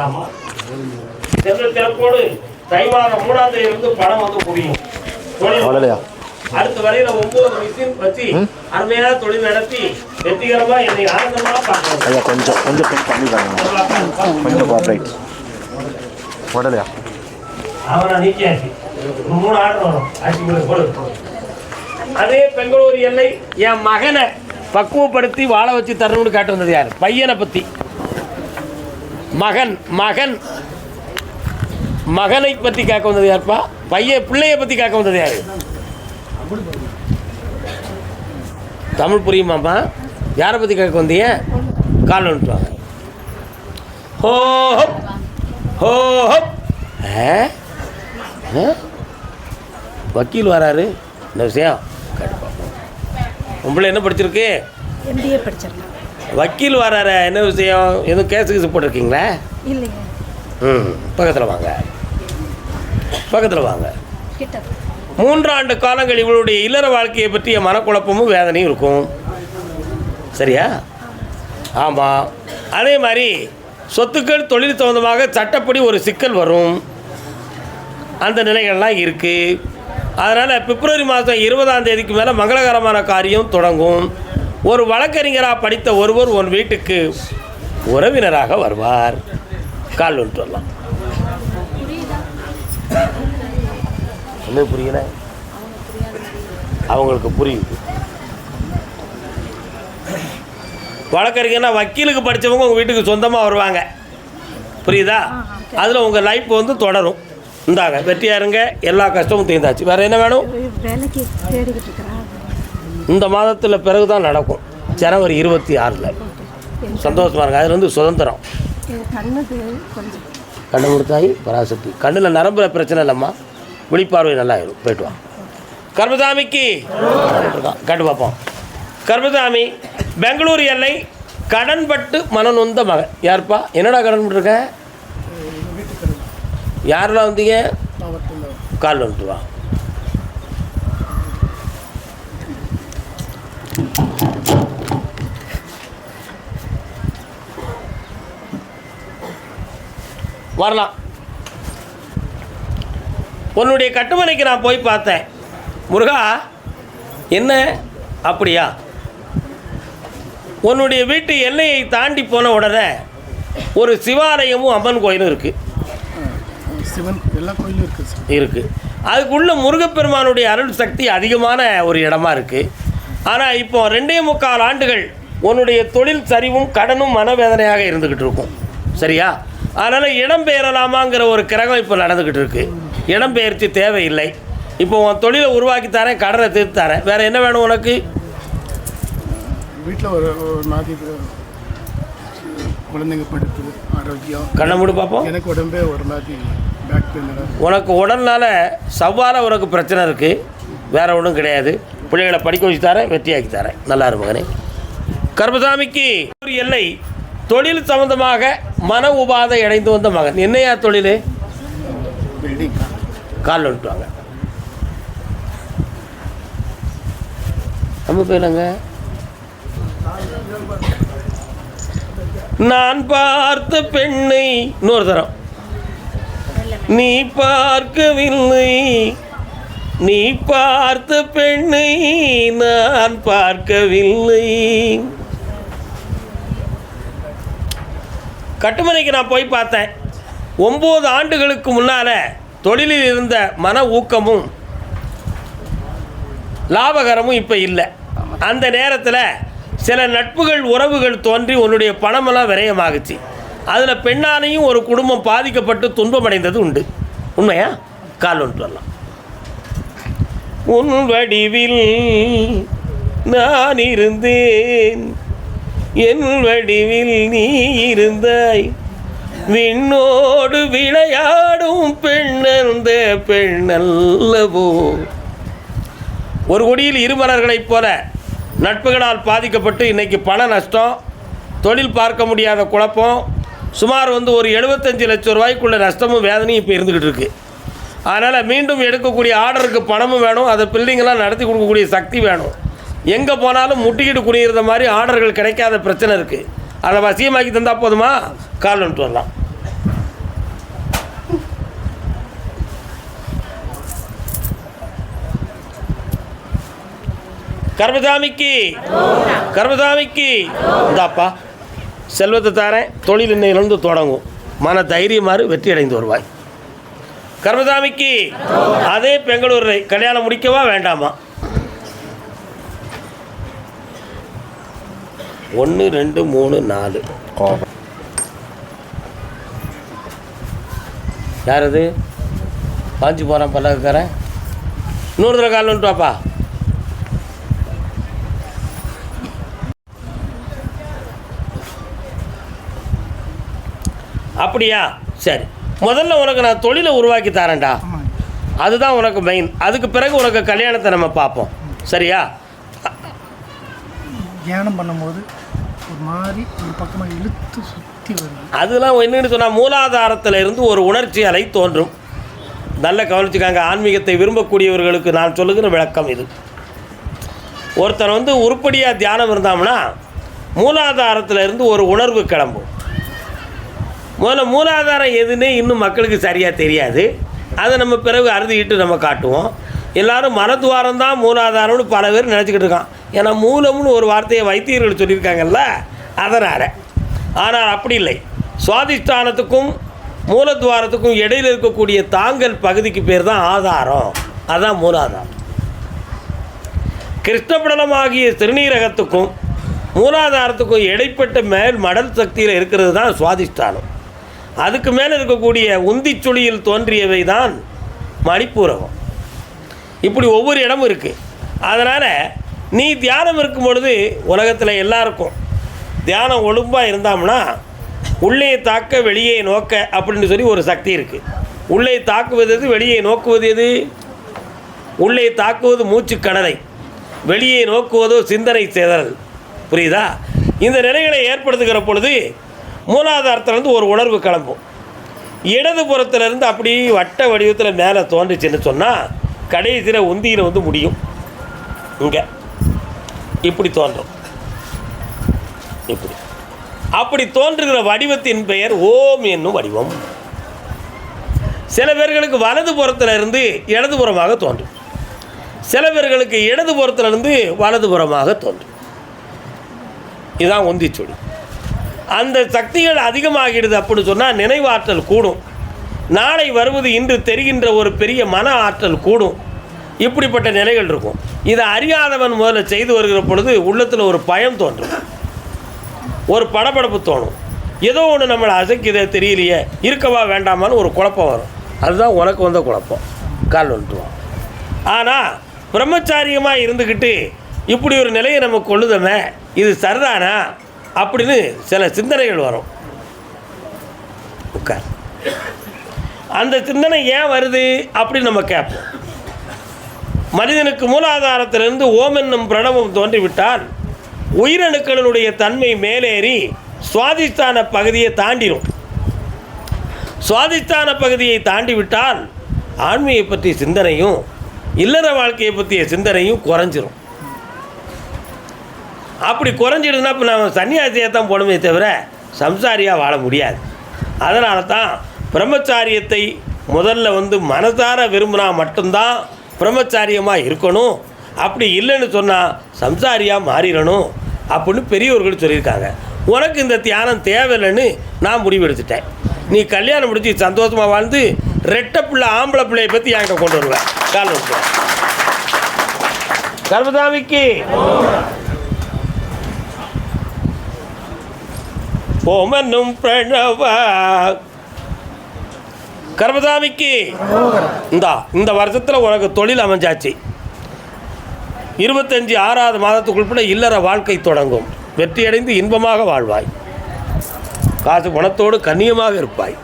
ஆமாம், செல்வ சிறப்போடு தை மாதம் 3ஆம் தேதியிலிருந்து பணம் வந்து புரியும். அடுத்த வரையில 9 மிஷின் வச்சு அருமையான தொழில் நடத்தி வெற்றிகரமா என்னை ஆனந்தமா பார்க்கணும். கொஞ்சம் அவனை நீக்கியாச்சு. 3 ஆர்டர் வரும். ஆட்சி அதே பெங்களூர் எல்லை என் மகனை பக்குவப்படுத்தி வாழ வச்சு தரணும்னு காட்டு வந்தது யார்? பையனை பற்றி. மகனை பற்றி கேட்க வந்தது யாருப்பா? பிள்ளைய பற்றி கேட்க வந்தது யாரு? தமிழ் புரியுமாப்பா? யாரை பற்றி கேட்க வந்தீங்க? கால் வந்துட்டுவாங்க. ஹோ ஹோ வக்கீல் வராரு. இந்த விஷயம் உங்களை என்ன படிச்சிருக்கு? MBA படிச்சிருக்கேன். வக்கீல் வராரு. என்ன விஷயம்? எதுவும் கேஸுக்கு போட்டிருக்கீங்களா? இல்லைங்க. பக்கத்தில் வாங்க. 3 ஆண்டு காலங்கள் இவளுடைய இல்லற வாழ்க்கையை பற்றிய மனக்குழப்பமும் வேதனையும் இருக்கும். சரியா? ஆமாம். அதே மாதிரி சொத்துக்கள் தொழில் சம்பந்தமாக சட்டப்படி ஒரு சிக்கல் வரும். அந்த நிலைகள்லாம் இருக்குது. அதனால் பிப்ரவரி மாதம் 20ஆம் தேதிக்கு மேலே மங்களகரமான காரியம் தொடங்கும். ஒரு வழக்கறிஞராக படித்த ஒருவர் உன் வீட்டுக்கு உறவினராக வருவார். கால் வந்துட்டு வரலாம். என்ன புரியல? அவங்களுக்கு புரியுது. வழக்கறிஞர்னா வக்கீலுக்கு படித்தவங்க உங்கள் வீட்டுக்கு சொந்தமாக வருவாங்க. புரியுதா? அதில் உங்கள் லைஃப் வந்து தொடரும். இந்தாங்க, வெற்றியாக இருங்க. எல்லா கஷ்டமும் தீர்ந்தாச்சு. வேறு என்ன வேணும்? இந்த மாதத்தில் பிறகு தான் நடக்கும். ஜனவரி 26. சந்தோஷமாக இருங்க. அதில் வந்து சுதந்திரம். கண்ணு கொடுத்தாய் பராசக்தி. கண்ணில் நரம்புல பிரச்சனை இல்லைம்மா, விழிப்பார்வை நல்லாயிரும். போய்ட்டு வா. கர்மசாமிக்கு கண்டு பார்ப்போம். கர்மசாமி பெங்களூர் எல்லை கடன்பட்டு மனநொந்த மகன். யாருப்பா? என்னடா கடன் பட்டுருக்க? யாரெல்லாம் வந்தீங்க? கால் வந்துட்டு வா. வரலாம். உன்னுடைய கட்டுமனைக்கு நான் போய் பார்த்தேன். முருகா, என்ன அப்படியா? உன்னுடைய வீட்டு எல்லையை தாண்டி போன உடனே ஒரு சிவாலயமும் அம்மன் கோயிலும் இருக்குது. எல்லா கோயிலும் இருக்குது. அதுக்குள்ள முருகப்பெருமானுடைய அருள் சக்தி அதிகமான ஒரு இடமா இருக்குது. ஆனால் இப்போ 2.25 ஆண்டுகள் உன்னுடைய தொழில் சரிவும் கடனும் மனவேதனையாக இருந்துக்கிட்டு இருக்கும். சரியா? அதனால் இடம்பெயரலாமாங்கிற ஒரு கிரகம் இப்போ நடந்துக்கிட்டு இருக்கு. இடம்பெயர்ச்சி தேவையில்லை. இப்போ உன் தொழிலை உருவாக்கி தரேன், கடனை தீர்த்து தரேன். வேறு என்ன வேணும் உனக்கு? வீட்டில் ஒரு மாதிரி குழந்தைங்க படிப்பு, ஆரோக்கியம். கண்ணை மூடி பார்ப்போம். எனக்கு உடம்பே ஒரு மாதிரி பேக் பெயின். உனக்கு உடல்னால சவ்வால உனக்கு பிரச்சனை இருக்குது. வேறு ஒன்றும் கிடையாது. பிள்ளைகளை படிக்க வச்சு தரேன், வெற்றியாக்கி தரேன். நல்லா இரு மகனே. கர்மசாமிக்கு ஒரு எல்லை தொழில் சம்பந்தமாக மன உபாதை அடைந்து வந்த மகன். என்னையா தொழில்? பில்டிங். கால் வந்துட்டுவாங்க. நம்ம போயிலங்க. நான் பார்த்த பெண்ணை இன்னொரு தரம் நீ பார்க்கவில்லை, நீ பார்த்த பெண்ணை நான் பார்க்கவில்லை. கட்டுமனைக்கு நான் போய் பார்த்தேன். 9 ஆண்டுகளுக்கு முன்னால் தொழிலில் இருந்த மன ஊக்கமும் லாபகரமும் இப்போ இல்லை. அந்த நேரத்தில் சில நட்புகள் உறவுகள் தோன்றி உன்னுடைய பணமெல்லாம் விரயமாகுச்சு. அதில் பெண்ணாலையும் ஒரு குடும்பம் பாதிக்கப்பட்டு துன்பமடைந்தது உண்டு. உண்மையா? கால் வந்துட்டு வரலாம். உன் வடிவில் நான் இருந்தேன், என் வடிவில் நீ இருந்தாய், விண்ணோடு விளையாடும் பெண்ணந்த பெண்ணல்லவோ. ஒரு கொடியில் 2 மலர்களைப் போல நட்புகளால் பாதிக்கப்பட்டு இன்றைக்கி பண நஷ்டம், தொழில் பார்க்க முடியாத குழப்பம், சுமார் வந்து ஒரு 75 லட்சம் ரூபாய்க்குள்ள நஷ்டமும் வேதனையும் இப்போ இருந்துக்கிட்டு இருக்குது. அதனால் மீண்டும் எடுக்கக்கூடிய ஆர்டருக்கு பணமும் வேணும், அதை பில்டிங்கெல்லாம் நடத்தி கொடுக்கக்கூடிய சக்தி வேணும். எங்கே போனாலும் முட்டிக்கிட்டு குனிகிறத மாதிரி ஆர்டர்கள் கிடைக்காத பிரச்சனை இருக்குது. அதை வசியமாக்கி தந்தால் போதுமா? கால் வந்துட்டு வரலாம். கர்மசாமிக்கு கர்மசாமிக்கு இந்தாப்பா செல்வத்தை தாரேன், தொழில் இன்னையிலிருந்து தொடங்கும், மன தைரியமாறு வெற்றி அடைந்து வருவாய். கர்மசாமிக்கு அதே பெங்களூர் கல்யாணம் முடிக்கவா வேண்டாமா? 1 2 3 4 யார் அது? பாஞ்சு போகிறான் பல்லக்காரன். இன்னொரு தடவை கால் வந்துட்டு வாப்பா. அப்படியா? சரி, முதல்ல உனக்கு நான் தொழிலை உருவாக்கி தரேன்டா. அதுதான் உனக்கு மெயின். அதுக்கு பிறகு உனக்கு கல்யாணத்தை நம்ம பார்ப்போம். சரியா? தியானம் பண்ணும்போது ஒரு மாதிரி ஒரு பக்கமாக இழுத்து சுற்றி வருது. அதெல்லாம் என்னன்னு சொன்னால் மூலாதாரத்தில் இருந்து ஒரு உணர்ச்சி அலை தோன்றும். நல்ல கவனிச்சுக்காங்க. ஆன்மீகத்தை விரும்பக்கூடியவர்களுக்கு நான் சொல்லுகிற விளக்கம் இது. ஒருத்தர் வந்து உருப்படியாக தியானம் இருந்தாங்கன்னா மூலாதாரத்தில் இருந்து ஒரு உணர்வு கிளம்பும். முதல்ல மூலாதாரம் எதுன்னே இன்னும் மக்களுக்கு சரியாக தெரியாது. அதை நம்ம பிறகு அறுதிக்கிட்டு நம்ம காட்டுவோம். எல்லோரும் மனத்துவாரம் தான் மூலாதாரம்னு பல பேர் நினச்சிக்கிட்டு இருக்கான். ஏன்னா மூலம்னு ஒரு வார்த்தையை வைத்தியர்கள் சொல்லியிருக்காங்கல்ல, அதனால். ஆனால் அப்படி இல்லை. சுவாதிஷ்டானத்துக்கும் மூலத்வாரத்துக்கும் இடையில் இருக்கக்கூடிய தாங்கல் பகுதிக்கு பேர் தான் ஆதாரம். அதுதான் மூலாதாரம். கிருஷ்ணபடலமாகிய சிறுநீரகத்துக்கும் மூலாதாரத்துக்கும் இடைப்பட்ட மேல் மடல் சக்தியில் இருக்கிறது தான் சுவாதிஷ்டானம். அதுக்கு மேலே இருக்கக்கூடிய உந்திச்சுழியில் தோன்றியவை தான் மணிப்பூரகம். இப்படி ஒவ்வொரு இடமும் இருக்குது. அதனால் நீ தியானம் இருக்கும் பொழுது உலகத்தில் எல்லாருக்கும் தியானம் ஒழுங்காக இருந்தாம்னா உள்ளே தாக்க வெளியே நோக்க அப்படின்னு சொல்லி ஒரு சக்தி இருக்குது. உள்ளே தாக்குவது எது, வெளியே நோக்குவது எது? உள்ளே தாக்குவது மூச்சுக்கணலை, வெளியே நோக்குவதோ சிந்தனை சேதல். புரியுதா? இந்த நிலைகளை ஏற்படுத்துகிற பொழுது மூலாதாரத்திலேருந்து ஒரு உணர்வு கிளம்பும். இடது புறத்திலேருந்து அப்படி வட்ட வடிவத்தில் மேலே தோன்றுச்சுன்னு சொன்னால் கடைசியில் உந்தியில் வந்து முடியும். இங்கே இப்படி தோன்றும். இப்படி அப்படி தோன்றுகிற வடிவத்தின் பெயர் ஓம் என்னும் வடிவம். சில பேர்களுக்கு வலது புறத்திலிருந்து இடதுபுறமாக தோன்றும். சில பேர்களுக்கு இடது புறத்திலிருந்து வலதுபுறமாக தோன்றும். இதுதான் உந்திச்சொடி. அந்த சக்திகள் அதிகமாகிடுது அப்படின்னு சொன்னால் நினைவாற்றல் கூடும். நாளை வருவது இன்று தெரிகின்ற ஒரு பெரிய மன ஆற்றல் கூடும். இப்படிப்பட்ட நிலைகள் இருக்கும். இதை அறியாதவன் முதல்ல செய்து வருகிற பொழுது உள்ளத்தில் ஒரு பயம் தோன்றும், ஒரு படபடப்பு தோணும். ஏதோ ஒன்று நம்மளை அசைக்குதே தெரியலையே, இருக்கவா வேண்டாமான்னு ஒரு குழப்பம் வரும். அதுதான் உனக்கு வந்த குழப்பம். கால் வந்துட்டுவான். ஆனால் பிரம்மச்சாரியமாக இருந்துக்கிட்டு இப்படி ஒரு நிலையை நம்ம கொள்ளுதமே, இது சரிதானா அப்படின்னு சில சிந்தனைகள் வரும். உட்கார். அந்த சிந்தனை ஏன் வருது அப்படின்னு நம்ம கேட்போம். மனிதனுக்கு மூலாதாரத்திலிருந்து ஓம் என்னும் பிரணவம் தோன்றிவிட்டால் உயிரணுக்களினுடைய தன்மை மேலேறி சுவாதிஷ்டான பகுதியை தாண்டிடும். சுவாதிஷ்டான பகுதியை தாண்டிவிட்டால் ஆன்மீகை பற்றிய சிந்தனையும் இல்லற வாழ்க்கையை பற்றிய சிந்தனையும் குறைஞ்சிரும். அப்படி குறைஞ்சிடுனா இப்போ நம்ம சன்னியாசியாக தான் போகணுமே தவிர சம்சாரியாக வாழ முடியாது. அதனால தான் பிரம்மச்சாரியத்தை முதல்ல வந்து மனதார விரும்பினா மட்டும்தான் பிரம்மச்சாரியமாக இருக்கணும். அப்படி இல்லைன்னு சொன்னால் சம்சாரியாக மாறிடணும் அப்படின்னு பெரியவர்கள் சொல்லியிருக்காங்க. உனக்கு இந்த தியானம் தேவையில்லைன்னு நான் முடிவெடுத்துட்டேன். நீ கல்யாணம் முடிச்சு சந்தோஷமாக வாழ்ந்து ரெட்டை பிள்ளை ஆம்பளை பிள்ளையை பற்றி என்கிட்ட கொண்டு வருவேன். கால் வருவேன். கர்மசாமிக்கு ஓமனும் பிரணவ கர்மசாமிக்கு இந்த வருஷத்தில் உனக்கு தொழில் அமைஞ்சாச்சு. 25/6 மாதத்துக்குள்பட இல்லற வாழ்க்கை தொடங்கும். வெற்றியடைந்து இன்பமாக வாழ்வாய். காசு பணத்தோடு கண்ணியமாக இருப்பாய்.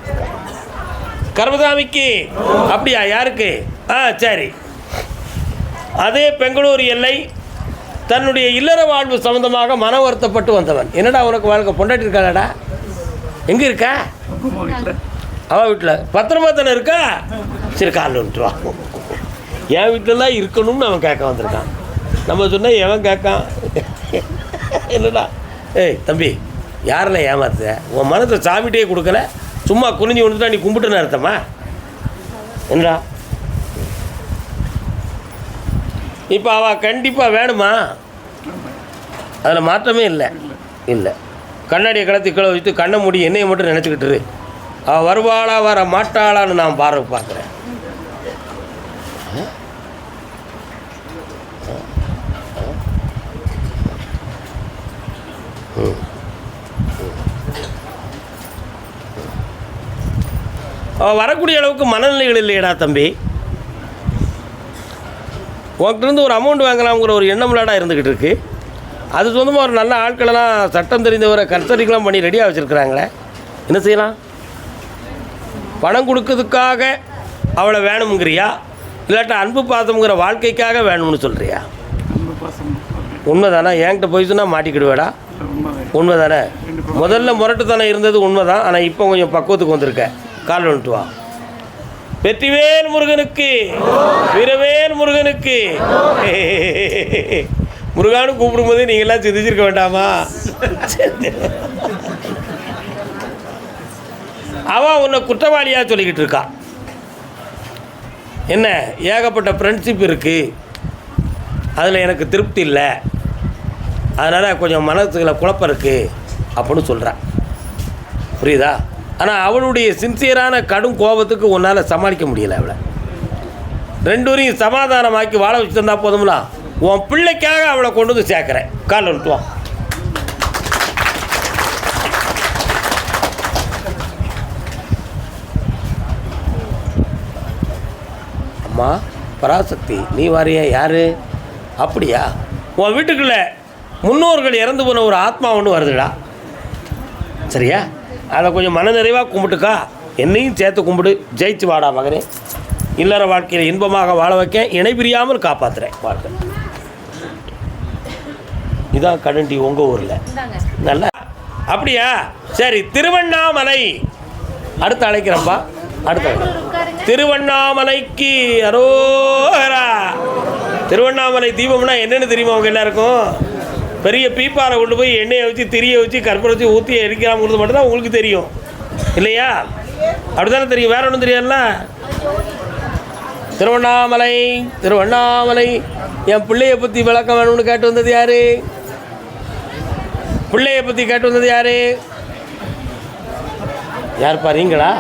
கர்மசாமிக்கு அப்படியா? யாருக்கு? சரி. அதே பெங்களூர் எல்லை தன்னுடைய இல்லற வாழ்வு சம்பந்தமாக மன வருத்தப்பட்டு வந்தவன். என்னடா உனக்கு வாழ்க்கை பொண்டாட்டி இருக்காடா? எங்கே இருக்கா? அவள் வீட்டில். பத்திரமா தானே இருக்கா? சரி, கால் வந்துட்டுருவான். என் வீட்டிலலாம் இருக்கணும்னு அவன் கேட்க வந்திருக்கான். நம்ம சொன்னால் எவன் கேட்கான்? என்னடா ஏய் தம்பி, யாரெல்லாம் ஏமாத்துற? உன் மனத்தை சாமிகிட்டே கொடுக்கல, சும்மா குனிஞ்சு வந்துட்டா நீ கும்பிட்டுன்னு அர்த்தமா? என்னடா இப்போ அவள் கண்டிப்பாக வேணுமா? அதில் மாற்றமே இல்லை. இல்லை, கண்ணாடியை கலத்தி கீழே வச்சுட்டு கண்ணை மூடி என்னையை மட்டும் நினச்சிக்கிட்டு அவள் வருவாளா வர மாட்டாளான்னு நான் பார்க்குறேன். அவள் வரக்கூடிய அளவுக்கு மனநிலைகள் இல்லையடா தம்பி. உங்கள்கிட்ட ஒரு அமௌண்ட் வாங்கலாம்ங்கிற ஒரு எண்ணம்லாடா இருந்துக்கிட்டு இருக்கு. அது சொந்தமாக ஒரு நல்ல ஆட்களெல்லாம் சட்டம் தெரிந்தவரை கன்சல்டிங்லாம் பண்ணி ரெடியாக வச்சுருக்குறாங்களே, என்ன செய்யலாம்? பணம் கொடுக்கறதுக்காக அவளை வேணுங்கிறியா, இல்லாட்டா அன்பு பாசம்ங்கிற வாழ்க்கைக்காக வேணும்னு சொல்கிறியா? உண்மை தானே? என்கிட்ட போய் சொன்னால் மாட்டிக்கிடுவேடா. உண்மை தானே? முதல்ல முரட்டுத்தனம் இருந்தது உண்மை தான். ஆனால் இப்போ கொஞ்சம் பக்குவத்துக்கு வந்திருக்க. கால் வந்துட்டு வா. வெற்றிவேல் முருகனுக்கு, வீரவேல் முருகனுக்கு. முருகானு கூப்பிடும்போது நீங்கள்லாம் சிந்திச்சிருக்க வேண்டாமா? அவன் உன்னை குற்றவாளியாக சொல்லிக்கிட்டு இருக்கான். என்ன, ஏகப்பட்ட ஃப்ரெண்ட்ஷிப் இருக்குது, அதில் எனக்கு திருப்தி இல்லை, அதனால் கொஞ்சம் மனசுல குழப்பம் இருக்குது அப்படின்னு சொல்கிறான். புரியுதா? ஆனால் அவளுடைய சின்சியரான கடும் கோபத்துக்கு உன்னால் சமாளிக்க முடியலை. அவளை ரெண்டு சமாதானமாக்கி வாழ வச்சு தந்தா போதும்ல. உன் பிள்ளைக்காக அவளை கொண்டு வந்து சேர்க்குறேன். கால் வந்துட்டுவான். அம்மா பராசக்தி, நீ வாரியா? யாரு? அப்படியா? உன் வீட்டுக்குள்ள முன்னோர்கள் இறந்து போன ஒரு ஆத்மா ஒன்று வருதுடா. சரியா? அதை கொஞ்சம் மனநிறைவாக கும்பிட்டுக்கா. என்னையும் சேர்த்து கும்பிடு. ஜெயிச்சு வாடா மகனே. இல்லற வாழ்க்கையில் இன்பமாக வாழ வைக்க, இணை பிரியாமல் காப்பாற்றுறேன். வாழ்க்கை இதான் கடண்டி உங்கள் ஊரில். நல்லா? அப்படியா? சரி, திருவண்ணாமலை அடுத்து அழைக்கிறப்பா. அடுத்த திருவண்ணாமலைக்கு அரோகரா. திருவண்ணாமலை தீபம்னா என்னென்னு தெரியுமா அவங்க எல்லாருக்கும்? பெரிய பீப்பாரை கொண்டு போய் எண்ணெயை வச்சு திரியை வச்சு கற்பூரம் வச்சு ஊற்றி எரிக்கிறாங்கிறது மட்டும்தான் உங்களுக்கு தெரியும் இல்லையா? அப்படி தானே தெரியும், வேற ஒன்றும் தெரியாதுல்ல. திருவண்ணாமலை திருவண்ணாமலை. என் பிள்ளையை பற்றி விளக்கம் வேணும்னு கேட்டு வந்தது யாரு? பிள்ளையை பற்றி கேட்டு வந்தது யாரு? யார் பாருங்களா?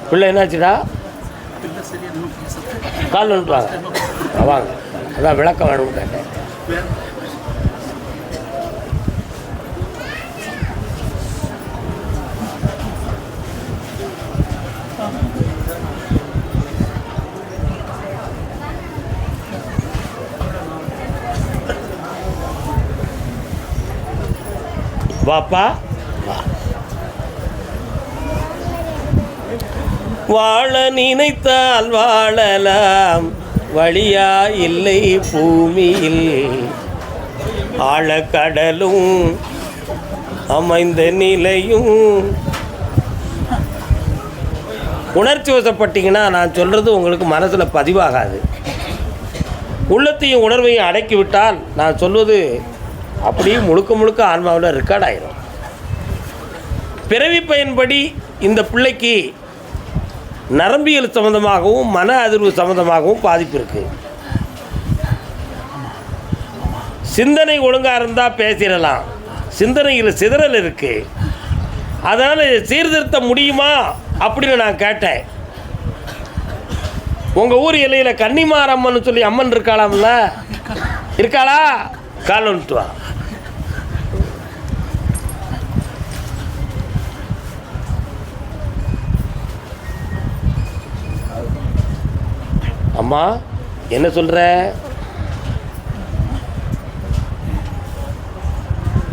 பிள்ளை என்னாச்சுடா? கால் வந்துட்டு வாங்க. அதான் விளக்கம் வேணும்னு கேட்டேன். வாப்பா வா. வாழ நினைத்தால் வாழலாம், வழியா இல்லை பூமியில். ஆழக்கடலும் அமைந்த நிலையும். உணர்ச்சி வசப்பட்டீங்கன்னா நான் சொல்கிறது உங்களுக்கு மனசில் பதிவாகாது. உள்ளத்தையும் உணர்வையும் அடக்கி விட்டால் நான் சொல்வது அப்படியே முழுக்க முழுக்க ஆன்மாவில் ரெக்கார்ட் ஆயிரும். பிறவி பயன்படி இந்த பிள்ளைக்கு நரம்பியல் சம்மந்தமாகவும் மன அதிர்வு சம்மந்தமாகவும் பாதிப்பு இருக்குது. சிந்தனை ஒழுங்காக இருந்தால் பேசிடலாம், சிந்தனையில் சிதறல் இருக்குது. அதனால் சீர்திருத்த முடியுமா அப்படின்னு நான் கேட்டேன். உங்கள் ஊர் எல்லையில் கன்னிமாரம்மன் சொல்லி அம்மன் இருக்காளாம்ல? இருக்காளா? கால் வந்துட்டு வா. அம்மா என்ன சொல்கிற?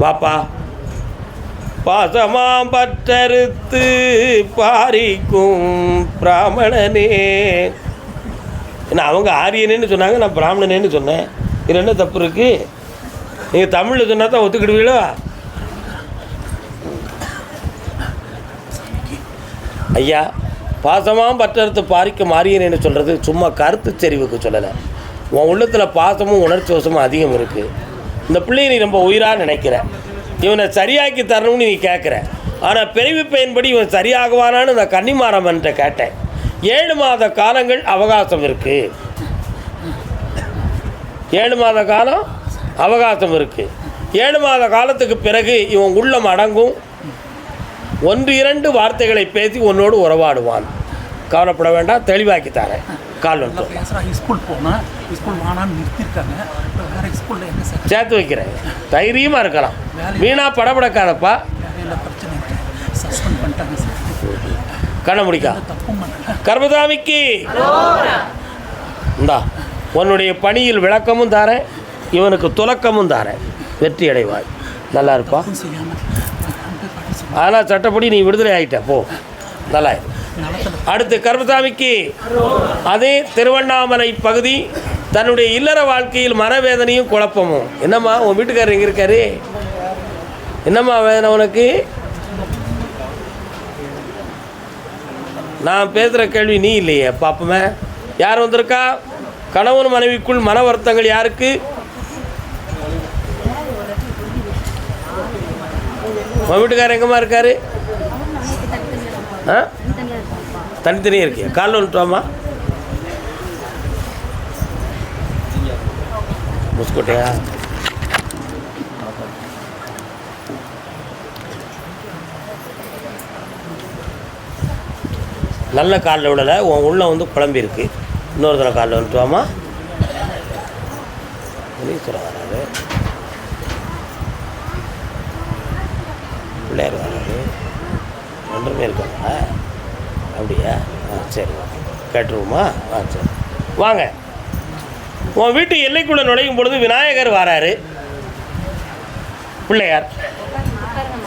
வாப்பா. பாசமாம் பற்றறுத்து பாரிக்கும் பிராமணனே. என்ன அவங்க ஆரியனேன்னு சொன்னாங்க, நான் பிராமணனேன்னு சொன்னேன். இது என்ன தப்பு இருக்குது? நீங்கள் தமிழில் சொன்னா தான் ஒத்துக்கிடுவீங்களோ? ஐயா, பாசமாக பற்றறுத்து பாரிக்க மாறியனேன்னு சொல்கிறது சும்மா கருத்து செறிவுக்கு சொல்லலை. உன் உள்ளத்தில் பாசமும் உணர்ச்சி வசமும் அதிகம் இருக்குது. இந்த பிள்ளையை நீ ரொம்ப உயிராக நினைக்கிற, இவனை சரியாக்கி தரணும்னு நீ கேட்குற. ஆனால் பிறவி பயன்படி இவன் சரியாகுவானான்னு நான் கன்னிமாரம்மன்ட்ட கேட்டேன். 7 மாத காலங்கள் அவகாசம் இருக்குது. 7 மாத காலம் அவகாசம் இருக்குது. 7 மாத காலத்துக்கு பிறகு இவன் உள்ளம் அடங்கும். 1-2 வார்த்தைகளை பேசி உன்னோடு உறவாடுவான். கவலைப்பட வேண்டாம், தெளிவாக்கி தரேன். கால் வந்து ஸ்கூல் போனால் ஸ்கூல் வானான்னு நிறுத்திருக்காங்க. வேறு ஸ்கூலில் என்ன சார் சேர்த்து வைக்கிறேன். தைரியமாக இருக்கலாம், வீணாக படப்படக்காதப்பா. வேலையில் பிரச்சனை இருக்குது, சஸ்பெண்ட் பண்ணிட்டாங்க சார். கண்ண முடிக்கா. தப்பும் பண்ணல. கர்மசாமிக்கு இந்தா உன்னுடைய பணியில் விளக்கமும் தாரேன், இவனுக்கு துலக்கமும் தாரேன். வெற்றி அடைவாய், நல்லா இருப்பா. ஆனால் சட்டப்படி நீ விடுதலை ஆகிட்ட, போ, நல்லா இரு. அடுத்து கர்மசாமிக்கு அதே திருவண்ணாமலை பகுதி, தன்னுடைய இல்லற வாழ்க்கையில் மனவேதனையும் குழப்பமும். என்னம்மா உன் வீட்டுக்காரர் எங்கே இருக்காரு? என்னம்மா வேதனை உனக்கு? நான் பேசுகிற கேள்வி நீ இல்லையே பாப்பமே. யார் வந்திருக்கா? கணவன் மனைவிக்குள் மன வருத்தங்கள் யாருக்கு? உன் வீட்டுக்காரர் எங்கம்மா இருக்காரு? ஆ, தனித்தனியாக இருக்கியா? காலைல வந்துட்டோம்மா. முஸ்கோட்டையா? நல்ல காலில் விடலை, உன் உள்ள வந்து குழம்பி இருக்கு. இன்னொரு தடவை காலில் வந்துட்டுவாமா. முனீஸ்வரர் வராது, பிள்ளையார் வராது, ஒன்றுமே இருக்காங்க. அப்படியா? ஆ சரி, கேட்டுருவோமா? ஆ சரி, வாங்க. உன் வீட்டு எல்லைக்குள்ளே நுழையும் பொழுது விநாயகர் வராரு, பிள்ளையார்,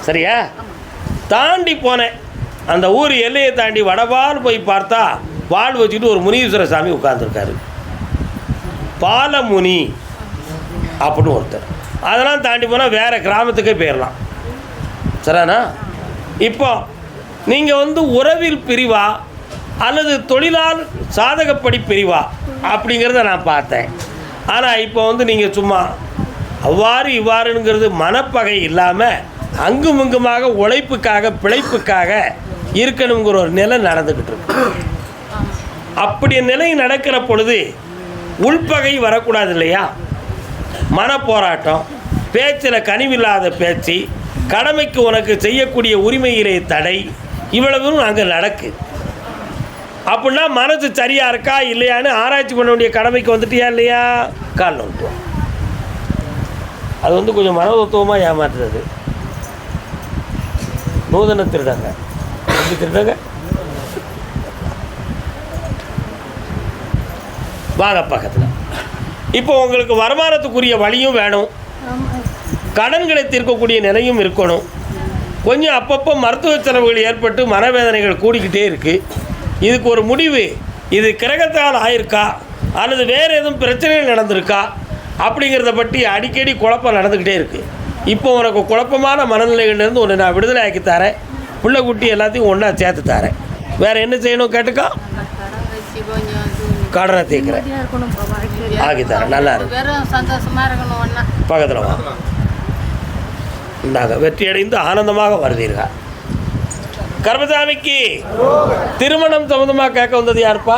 சரியா? தாண்டி போனேன், அந்த ஊர் எல்லையை தாண்டி வடபால் போய் பார்த்தா வால் வச்சுக்கிட்டு ஒரு முனீஸ்வர சாமி உட்கார்ந்துருக்காரு. பாலமுனி அப்படின்னு ஒருத்தர். அதெல்லாம் தாண்டி போனால் வேறு கிராமத்துக்கே போயிடலாம், சரிண்ணா? இப்போ நீங்கள் வந்து உறவில் பிரிவா அல்லது தொழிலால் சாதகப்படி பிரிவா அப்படிங்கிறத நான் பார்த்தேன். ஆனால் இப்போ வந்து நீங்கள் சும்மா அவ்வாறு இவ்வாறுங்கிறது மனப்பகை இல்லாமல் அங்கும் இங்குமாக உழைப்புக்காக பிழைப்புக்காக இருக்கணுங்கிற ஒரு நிலை நடந்துக்கிட்டு இருக்கு. அப்படி நிலை நடக்கிற பொழுது உள்பகை வரக்கூடாது இல்லையா? மன போராட்டம், பேச்சில் கனிவில்லாத பேச்சு, கடமைக்கு உனக்கு செய்யக்கூடிய உரிமையிலே தடை, இவ்வளவும் அங்கே நடக்கு. அப்படின்னா மனசு சரியாக இருக்கா இல்லையான்னு ஆராய்ச்சி பண்ண வேண்டிய கடமைக்கு வந்துட்டியா இல்லையா? கால் வந்துட்டோம். அது வந்து கொஞ்சம் மனோதத்துவமாக ஏமாற்றுறது. நூதன திருடாங்க, எப்படி திருடாங்க? வாங்க பக்கத்தில். இப்போ உங்களுக்கு வருமானத்துக்குரிய வழியும் வேணும், கடன்களை தீர்க்கக்கூடிய நிலையும் இருக்கணும். கொஞ்சம் அப்பப்போ மருத்துவ செலவுகள் ஏற்பட்டு மனவேதனைகள் கூடிக்கிட்டே இருக்குது. இதுக்கு ஒரு முடிவு, இது கிரகத்தால் ஆயிருக்கா அல்லது வேறு எதுவும் பிரச்சனைகள் நடந்திருக்கா அப்படிங்கிறத பற்றி அடிக்கடி குழப்பம் நடந்துக்கிட்டே இருக்குது. இப்போ உனக்கு குழப்பமான மனநிலைகள்லேருந்து ஒன்று நான் விடுதலை ஆக்கி தரேன். பிள்ளை குட்டி எல்லாத்தையும் ஒன்றா சேர்த்து தரேன். வேறு என்ன செய்யணும் கேட்டுக்கா? கடனை தீர்க்கிறேன், ஆக்கி தரேன். நல்லா இருக்கு, பக்கத்தில் வா. இந்தாங்க, வெற்றியடைந்து ஆனந்தமாக வருவீர்கள். கர்மசாமிக்கு திருமணம் சம்பந்தமாக கேட்க வந்தது யாருப்பா?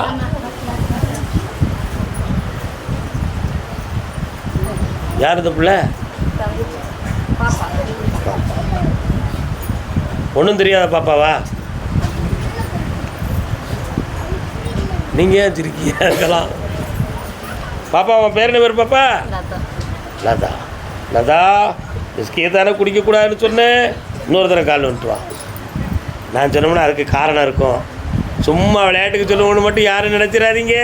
யார் இந்த பிள்ளை? ஒன்றும் தெரியாத பாப்பாவா? நீங்கள் ஏன் சிரிக்கியா இருக்கலாம்? பாப்பா அவன் பேர் என்ன பேர் பாப்பா? லதா. லதா, பிஸ்கியை தானே குடிக்கக்கூடாதுன்னு சொன்னேன். இன்னொரு தடவை கால் வந்துட்டு வா. நான் சொன்னோம்னா அதுக்கு காரணம் இருக்கும். சும்மா விளையாட்டுக்கு சொல்லுவோன்னு மட்டும் யாரும் நினச்சிடாதீங்க.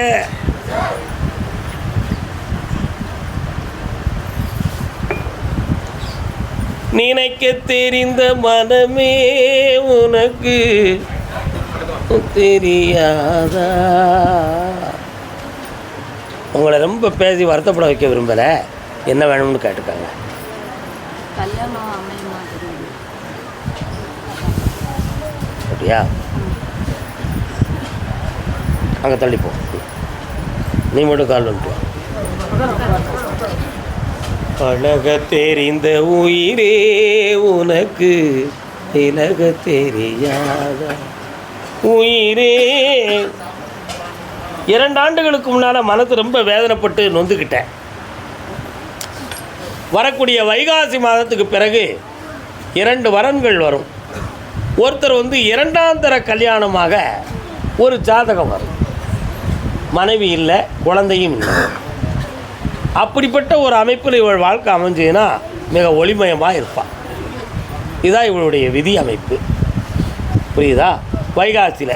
நினைக்க தெரிந்த மனமே உனக்கு தெரியாதா? உங்களை ரொம்ப பேசி வருத்தப்பட வைக்க விரும்பலை. என்ன வேணும்னு கேட்டுக்காங்க. அப்படியா? அங்கே தள்ளிப்போ, நீ மட்டும் கால் வந்துட்டு வா. பழக தெரிந்த உயிரே உனக்கு இலக தெரியாத உயிரே. 2 ஆண்டுகளுக்கு முன்னால் மனசு ரொம்ப வேதனைப்பட்டு நொந்துக்கிட்டேன். வரக்கூடிய வைகாசி மாதத்துக்கு பிறகு 2 வரன்கள் வரும். ஒருத்தர் வந்து 2ஆம் தர கல்யாணமாக ஒரு ஜாதகம் வரும். மனைவி இல்லை, குழந்தையும் இல்லை. அப்படிப்பட்ட ஒரு அமைப்பில் இவள் வாழ்க்கை அமைஞ்சதுன்னா மிக ஒளிமயமாக இருப்பாள். இதுதான் இவளுடைய விதி அமைப்பு. புரியுதா? வைகாசியில்.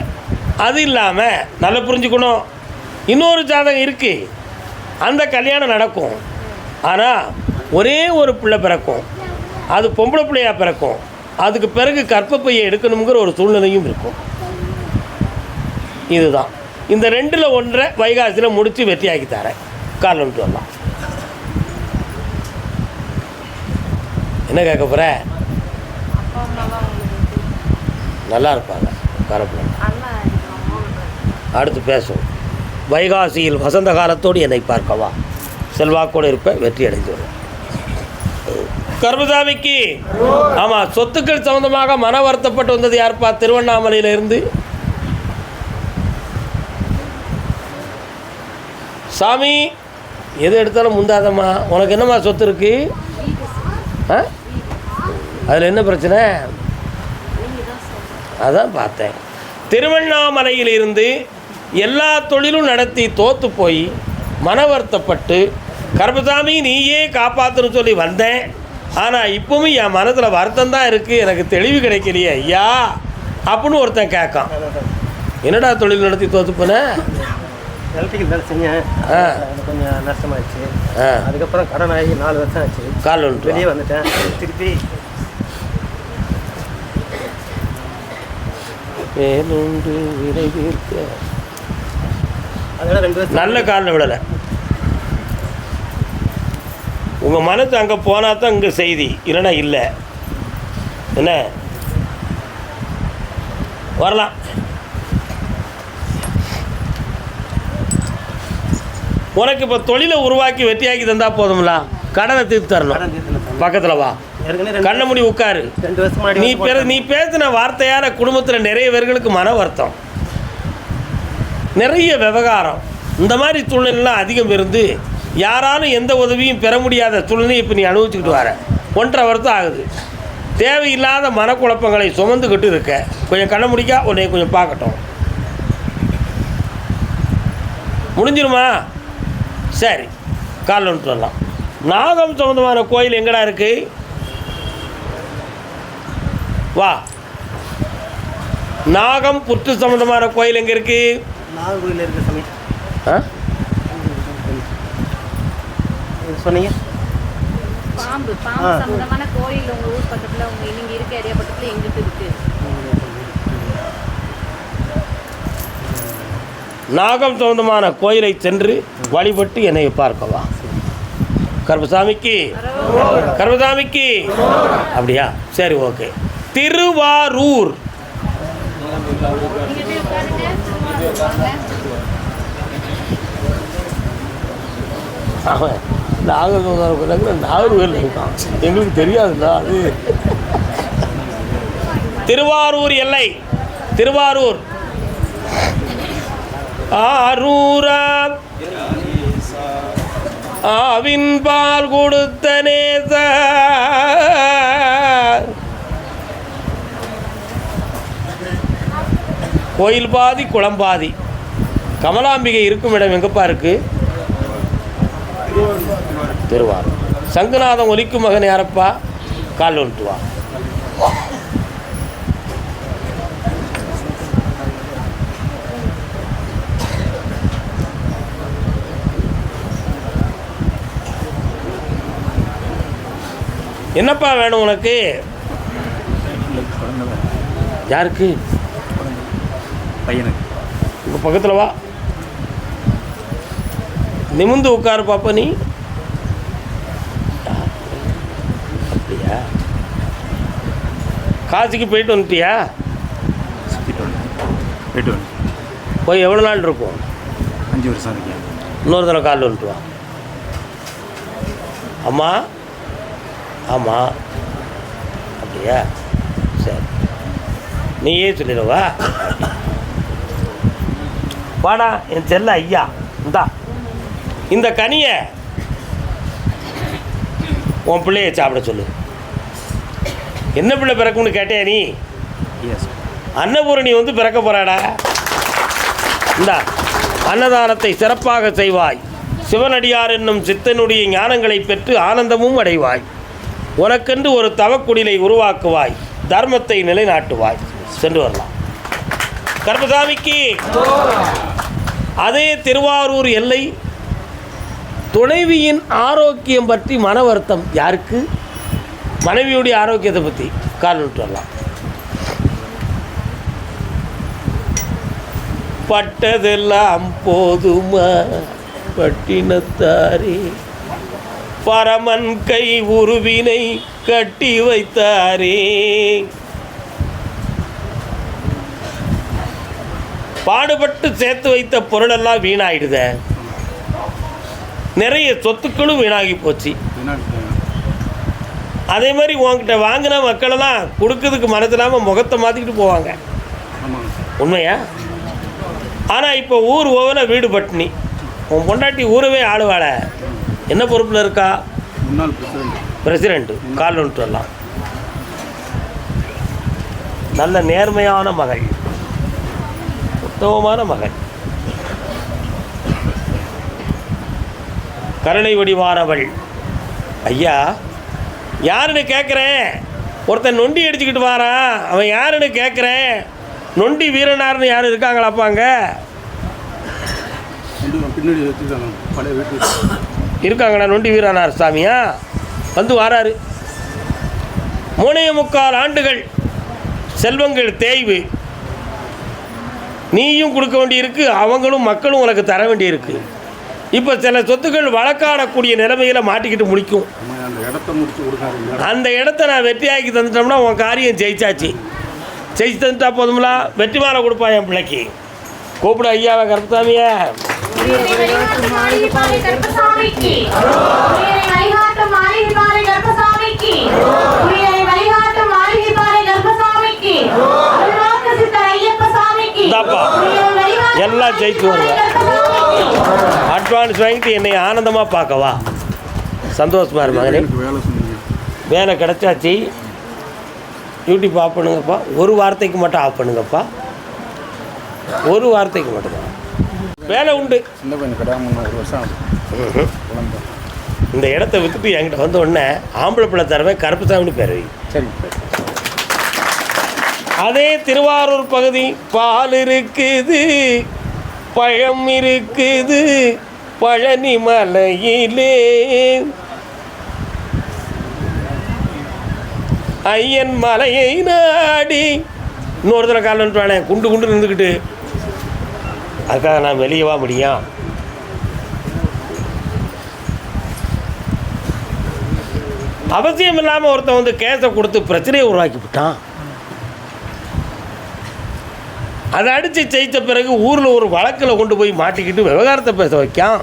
அது இல்லாமல் நல்லா புரிஞ்சுக்கணும், இன்னொரு ஜாதகம் இருக்குது. அந்த கல்யாணம் நடக்கும், ஆனால் ஒரே ஒரு பிள்ளை பிறக்கும். அது பொம்பளை பிள்ளையாக பிறக்கும். அதுக்கு பிறகு கர்ப்பப்பையை எடுக்கணுங்கிற ஒரு சூழ்நிலையும் இருக்கும். இதுதான் இந்த 2ல் 1 வைகாசியில் முடித்து வெற்றியாக்கி தரேன். காரணம் சொல்லலாம். என்ன கேட்க போகிற? நல்லா இருப்பாங்க, கரப்பில். அடுத்து பேசுவோம். வைகாசியில் வசந்த காலத்தோடு என்னை பார்க்கவா, செல்வாக்கோடு இருப்ப, வெற்றி அடைந்து வரும். கர்மசாமிக்கு ஆமாம், சொத்துக்கள் சம்பந்தமாக மன வருத்தப்பட்டு வந்தது யாருப்பா? திருவண்ணாமலையிலிருந்து சாமி. எது எடுத்தாலும் முந்தாதம்மா. உனக்கு என்னம்மா சொத்து இருக்கு? அதில் என்ன பிரச்சனை? அதான் பார்த்தேன். திருவண்ணாமலையிலிருந்து எல்லா தொழிலும் நடத்தி தோற்று போய் மன வருத்தப்பட்டு கர்மசாமி நீயே காப்பாற்றுன்னு சொல்லி வந்தேன். ஆனால் இப்போவும் என் மனதில் வருத்தம் தான் இருக்குது, எனக்கு தெளிவு கிடைக்கலையே ஐயா அப்படின்னு ஒருத்தன் கேட்கான். என்னடா தொழில் நடத்தி தோற்று போனேன்? எலக்ட்ரிக்கல் வேலை செஞ்சேன், கொஞ்சம் நஷ்டமாயிடுச்சு. அதுக்கப்புறம் கடன் ஆகி 4 வருஷம் ஆச்சு. கால் ஒன்று வெளியே வந்துட்டேன். திருப்பி வேலுண்டு விரைவிற்க அதோட 2 வருஷம் நல்ல காலில் விடலை. உங்கள் மனசு அங்கே போனால் தான் இங்கே செய்தி, இல்லைன்னா இல்லை. என்ன வரலாம். உனக்கு இப்போ தொழிலை உருவாக்கி வெற்றியாக்கி தந்தால் போதும்ல. கடனை தீர்த்து தரணும். பக்கத்தில் வா, கண்ண மூடி உட்காரு. 2 வருஷம் முன்னாடி நீ பேசின வார்த்தையால் குடும்பத்தில் நிறைய பேர்களுக்கு மன வருத்தம், நிறைய விவகாரம், இந்த மாதிரி சூழ்நிலாம் அதிகம் இருந்து யாராலும் எந்த உதவியும் பெற முடியாத சூழ்நிலையை இப்போ நீ அனுபவிச்சுக்கிட்டு வர. 1.5 வருஷம் ஆகுது. தேவையில்லாத மனக்குழப்பங்களை சுமந்துக்கிட்டு இருக்க. கொஞ்சம் கண்ண முடிக்கா, உன்னை கொஞ்சம் பார்க்கட்டும். முடிஞ்சிருமா? சரி, காலில் ஒன்று வரலாம். நாகம் சம்பந்தமான கோயில் எங்கடா இருக்கு? வா. நாகம் புற்று சம்பந்தமான கோயில் எங்கே இருக்கு? நாகர்கோயிலில் இருக்க சாமி. சொன்னீங்க பாம்பு சம்பந்தமான கோயில் உங்க ஊர் பக்கத்துல, நீங்க இருக்க ஏரியா பக்கத்துல எங்கிட்ட இருக்கு? நாகம் சம்பந்தமான கோயிலை சென்று வழிபட்டு என்னை பார்க்கவா. கர்மசாமிக்கு கர்மசாமிக்கு அப்படியா? சரி, ஓகே. திருவாரூர். அவன் நாகர்கோவில் இருக்கான், எங்களுக்கு தெரியாதுல்ல அது. திருவாரூர் எல்லை. திருவாரூர் ஆரூரா ஆவின் பால் கொடுத்த நேச கோயில் பாதி குளம் பாதி. கமலாம்பிகை இருக்கும் இடம் எங்கப்பா இருக்கு? திருவாரூர். சங்குநாதம் ஒலிக்கும் மகன் யாரப்பா? கால் ஒன்று வா. என்னப்பா வேணும் உனக்கு? யாருக்கு? பையனுக்கு. உங்கள் பக்கத்தில் வா, நிமிந்து உட்காரு பாப்பா. நீ அப்படியா? காசிக்கு போயிட்டு வந்துட்டியா? போயிட்டு போய் எவ்வளோ நாள் இருக்கும்? 5 வருஷம் இருக்கேன். இன்னொரு தடவை கால் வந்துட்டு வா. அம்மா ஆமாம் அப்படியா? சரி, நீயே சொல்லிடுவா. வாடா என் செல்ல ஐயா. இந்தா இந்த கனியை உன் பிள்ளையை சாப்பிட சொல்லு. என்ன பிள்ளை பிறக்கும்னு கேட்டே நீ? எஸ். அன்னபூரணி வந்து பிறக்க போகிறாடா. இந்தா அன்னதானத்தை சிறப்பாக செய்வாய். சிவனடியார் என்னும் சித்தனுடைய ஞானங்களை பெற்று ஆனந்தமும் அடைவாய். உனக்கென்று ஒரு தவக்குடிலை உருவாக்குவாய். தர்மத்தை நிலைநாட்டுவாய். சென்று வரலாம். கருப்பசாமிக்கு அதே திருவாரூர் எல்லை. துணைவியின் ஆரோக்கியம் பற்றி மன வருத்தம். யாருக்கு? மனைவியுடைய ஆரோக்கியத்தை பற்றி கால் விட்டு வரலாம். பட்டதெல்லாம் போதுமா பட்டினத்தாரே, பரமன் கை உருவினை கட்டி வைத்தாரே. பாடுபட்டு சேர்த்து வைத்த பொருளெல்லாம் வீணாயிடுத. நிறைய சொத்துக்களும் வீணாகி போச்சு. அதே மாதிரி உங்ககிட்ட வாங்கின மக்களெல்லாம் கொடுக்கறதுக்கு மனசில்லாமல் முகத்தை மாற்றிக்கிட்டு போவாங்க. உண்மையா? ஆனால் இப்போ ஊர் ஓவன வீடு பட்டினி. உன் பொண்டாட்டி ஊரவே ஆளுவாள. என்ன பொறுப்பில் இருக்கா? பிரசிடெண்ட்டு. கால் ஒன்று வரலாம். நல்ல நேர்மையான மகள், உத்தமமான மகள், கருணை வடிவானவள். ஐயா யாருன்னு கேட்குறேன். ஒருத்தன் நொண்டி அடிச்சுக்கிட்டு வாரான். அவன் யாருன்னு கேட்குறேன். நொண்டி வீரனார்னு யாரும் இருக்காங்களாப்பாங்க? இருக்காங்கண்ணா. நொண்டி வீரனார் சாமியா வந்து வாராரு. 3.25 ஆண்டுகள் செல்வங்கள் தேய்வு. நீயும் கொடுக்க வேண்டியிருக்கு, அவங்களும் மக்களும் உனக்கு தர வேண்டியிருக்கு. இப்போ சில சொத்துக்கள் வழக்காடக்கூடிய நிலைமையில் மாட்டிக்கிட்டு முடிக்கும். அந்த இடத்த நான் வெற்றியாக்கி தந்துட்டோம்னா உன் காரியம் ஜெயிச்சாச்சு. ஜெயிச்சு தந்துட்டா போதுங்களா? வெற்றி மாலை கொடுப்பா என் பிள்ளைக்கு. கூப்பிட ஐயாவை கருப்பசாமிய. எல்லாம் ஜெயிச்சு வருவேன். அட்வான்ஸ் வாங்கிட்டு என்னை ஆனந்தமாக பார்க்கவா. சந்தோஷமாக இருப்பாங்க. வேலை கிடச்சாச்சு. யூடியூப் ஆஃப் பண்ணுங்கப்பா. ஒரு வார்த்தைக்கு மட்டும் ஆஃப் பண்ணுங்கப்பா. ஒரு வார்த்தைக்கு மட்டும்தான் வேலை உண்டு. இந்த இடத்த விற்றுட்டு என்கிட்ட வந்த உடனே ஆம்பளை பிள்ளை தரவேன் கருப்பசாமின்னு பேர் வை. சரி. அதே திருவாரூர் பகுதி. பால் இருக்குது, பழம் இருக்குது, பழனி மலையிலே ஐயன் மலையை நாடி. இன்னொருத்தர காலன்ட்டு வேணேன் குண்டு குண்டு இருந்துக்கிட்டு. அதுக்காக நான் வெளியவா முடியும்? அவசியம் இல்லாமல் ஒருத்தன் வந்து கேஸை கொடுத்து பிரச்சனையை உருவாக்கி விட்டான். அதை அடித்து ஜெயித்த பிறகு ஊரில் ஒரு வழக்கில் கொண்டு போய் மாட்டிக்கிட்டு விவகாரத்தை பேச வைக்கான்.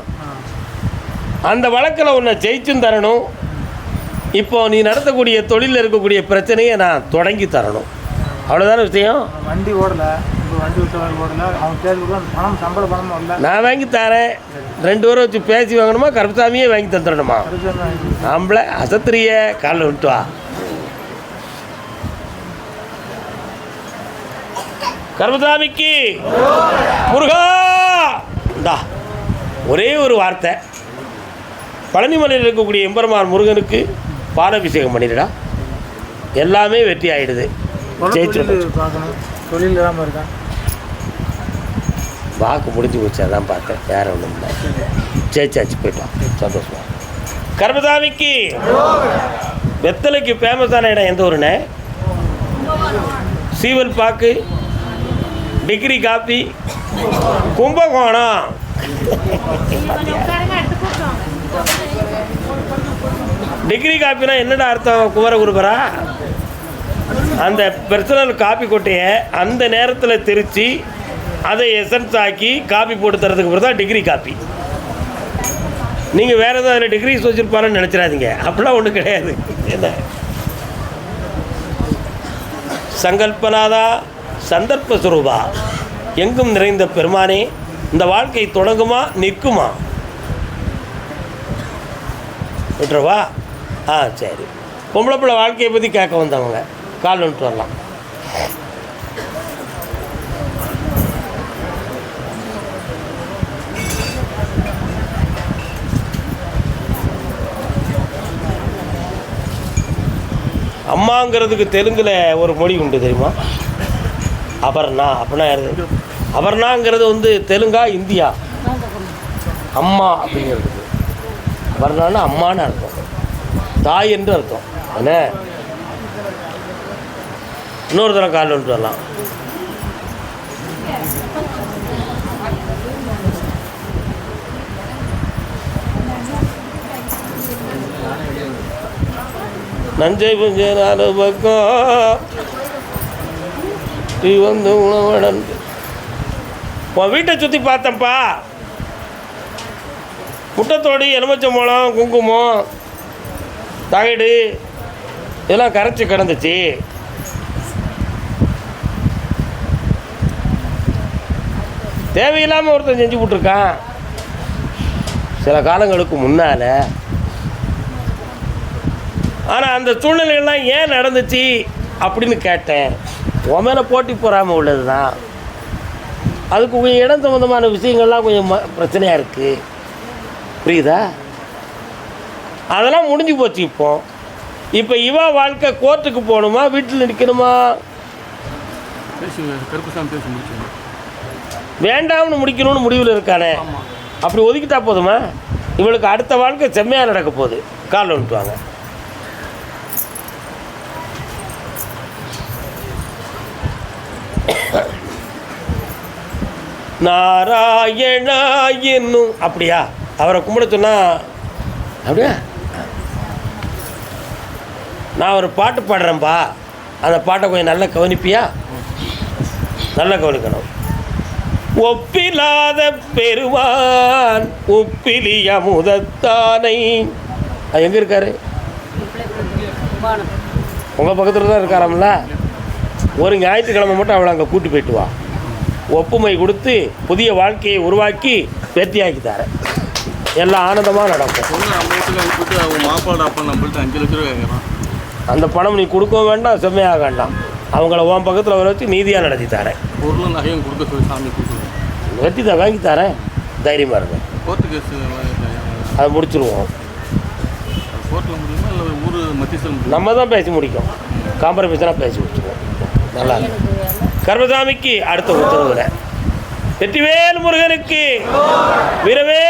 அந்த வழக்கில் உன்னை ஜெயிச்சும் தரணும். இப்போ நீ நடத்தக்கூடிய தொழிலில் இருக்கக்கூடிய பிரச்சனையை நான் தொடங்கி தரணும். அவ்வளோதான விஷயம். வண்டி ஓடலை, வண்டி ஓடலை, அவன் கேட்கலாம் பணம், சம்பள பணம் இல்லை. நான் வாங்கி தரேன். 2 பேரை வச்சு பேசி வாங்கணுமா? கருப்பசாமியே வாங்கி தந்துடணுமா? ஆம்பளை அசத்திரிய காலில் விட்டு வா. கருப்பசாமிக்கு முருகா. இந்தா ஒரே ஒரு வார்த்தை. பழனிமலையில் இருக்கக்கூடிய எம்பெருமான் முருகனுக்கு பாலாபிஷேகம் பண்ணிடுடா. எல்லாமே வெற்றி ஆகிடுது. ஜெயிச்சு பார்க்கணும். தொழில் இல்லாமல் இருக்கேன். வாக்கு முடிஞ்சு போச்சு. அதான் பார்த்தேன், வேறு ஒன்றும் இல்லை. ஜெயிச்சாச்சு, போயிட்டான். சந்தோஷமா. கருப்பசாமிக்கு வெத்தலைக்கு ஃபேமஸான இடம் எந்த ஊருண்ணே? சீவல் பாக்கு, டிகிரி காப்பி, கும்பகோணம். டிகிரி காப்பினா என்னடா அர்த்தம்? குமரகுருபரா? அந்த பர்சனல் காப்பி கொட்டையை அந்த நேரத்தில் திரித்து அதை எசன்ஸ் ஆக்கி காப்பி போட்டு தரதுக்கு பிறகு தான் டிகிரி காப்பி. நீங்கள் வேறு எதாவது அதில் டிகிரிஸ் வச்சுருப்பாருன்னு நினச்சிடாதீங்க. அப்படிலாம் ஒன்றும் கிடையாது. என்ன சங்கல்பனாதா சந்தர்ப்ப சுரூபா, எங்கும் நிறைந்த பெருமானே, இந்த வாழ்க்கை தொடங்குமா நிற்குமா? விட்டுறவா? ஆ சரி. பொம்பளை பிள்ளை வாழ்க்கையை பற்றி கேட்க வந்தவங்க கால் வந்துட்டு வரலாம். அம்மாங்கிறதுக்கு தெலுங்கில் ஒரு மொழி உண்டு தெரியுமா? அபர்ணா அப்படின்னா யாரு? அபர்ணாங்கிறது வந்து தெலுங்கா இந்தியா? அம்மா அப்படிங்கிறதுக்கு அபர்ணான்னா அம்மான்னு அர்த்தம், தாய் என்று அர்த்தம். என்ன இன்னொரு தடவை கால் வந்துட்டு வரலாம். நஞ்சை புஞ்ச நாலு பக்கம் நீ வந்து உணவடன் உன் வீட்டை சுற்றி பார்த்தப்பா. முட்டத்தோடு எலுமிச்சம்பழம் குங்குமம் தகடு இதெல்லாம் கரைச்சி கிடந்துச்சு. தேவையில்லாமல் ஒருத்தன் செஞ்சு போட்டிருக்கான். சில காலங்களுக்கு முன்னால். ஆனால் அந்த சூழ்நிலைகள்லாம் ஏன் நடந்துச்சு அப்படின்னு கேட்டேன். உன் மேலே போட்டி போகாமல் உள்ளது தான். அதுக்கு கொஞ்சம் இடம் சம்மந்தமான விஷயங்கள்லாம் கொஞ்சம் பிரச்சனையாக இருக்குது, புரியுதா? அதெல்லாம் முடிஞ்சு போச்சு. இப்போ இவ வாழ்க்கை கோர்ட்டுக்கு போகணுமா வீட்டில் நிற்கணுமா? வேண்டாம்னு முடிக்கணும்னு முடிவில் இருக்கானே, அப்படி ஒதுக்கிட்டா போதுமா? இவளுக்கு அடுத்த வாழ்க்கை செம்மையாக நடக்க போகுது. கால் வந்துட்டு வாங்க. நாராயணா என்னும் அப்படியா? அவரை கும்பிட சொன்னா அப்படியா? நான் ஒரு பாட்டு பாடுறேன்ப்பா, அந்த பாட்டை கொஞ்சம் நல்லா கவனிப்பியா? நல்லா கவனிக்கணும். ஒப்பிலாத பெருமான் உப்பிலிய முதத்தானை. அது எங்கே இருக்காரு? உங்கள் பக்கத்தில் தான் இருக்காராம்ல. ஒரு ஞாயிற்றுக்கிழமை மட்டும் அவளை அங்கே கூட்டி போயிட்டு வா. ஒப்புமை கொடுத்து புதிய வாழ்க்கையை உருவாக்கி வெற்றியாக்கி தரேன். எல்லாம் ஆனந்தமாக நடக்கும். அந்த பணம் நீ கொடுக்கவும் வேண்டாம், செம்மையாக வேண்டாம். அவங்கள உன் பக்கத்தில் வர வச்சு நீதியாக நடத்தி தரேன். வெற்றி தான் வாங்கி தரேன், தைரியமாக இருங்க. அதை முடிச்சுருவோம். நம்ம தான் பேசி முடிக்கும். காம்ப்ரமைஸ்லாம் பேசி முடிச்சுருவோம். நல்லா கர்மசாமிக்கு அடுத்த உத்தரவுல வெற்றிவேல் முருகனுக்கு வீரவே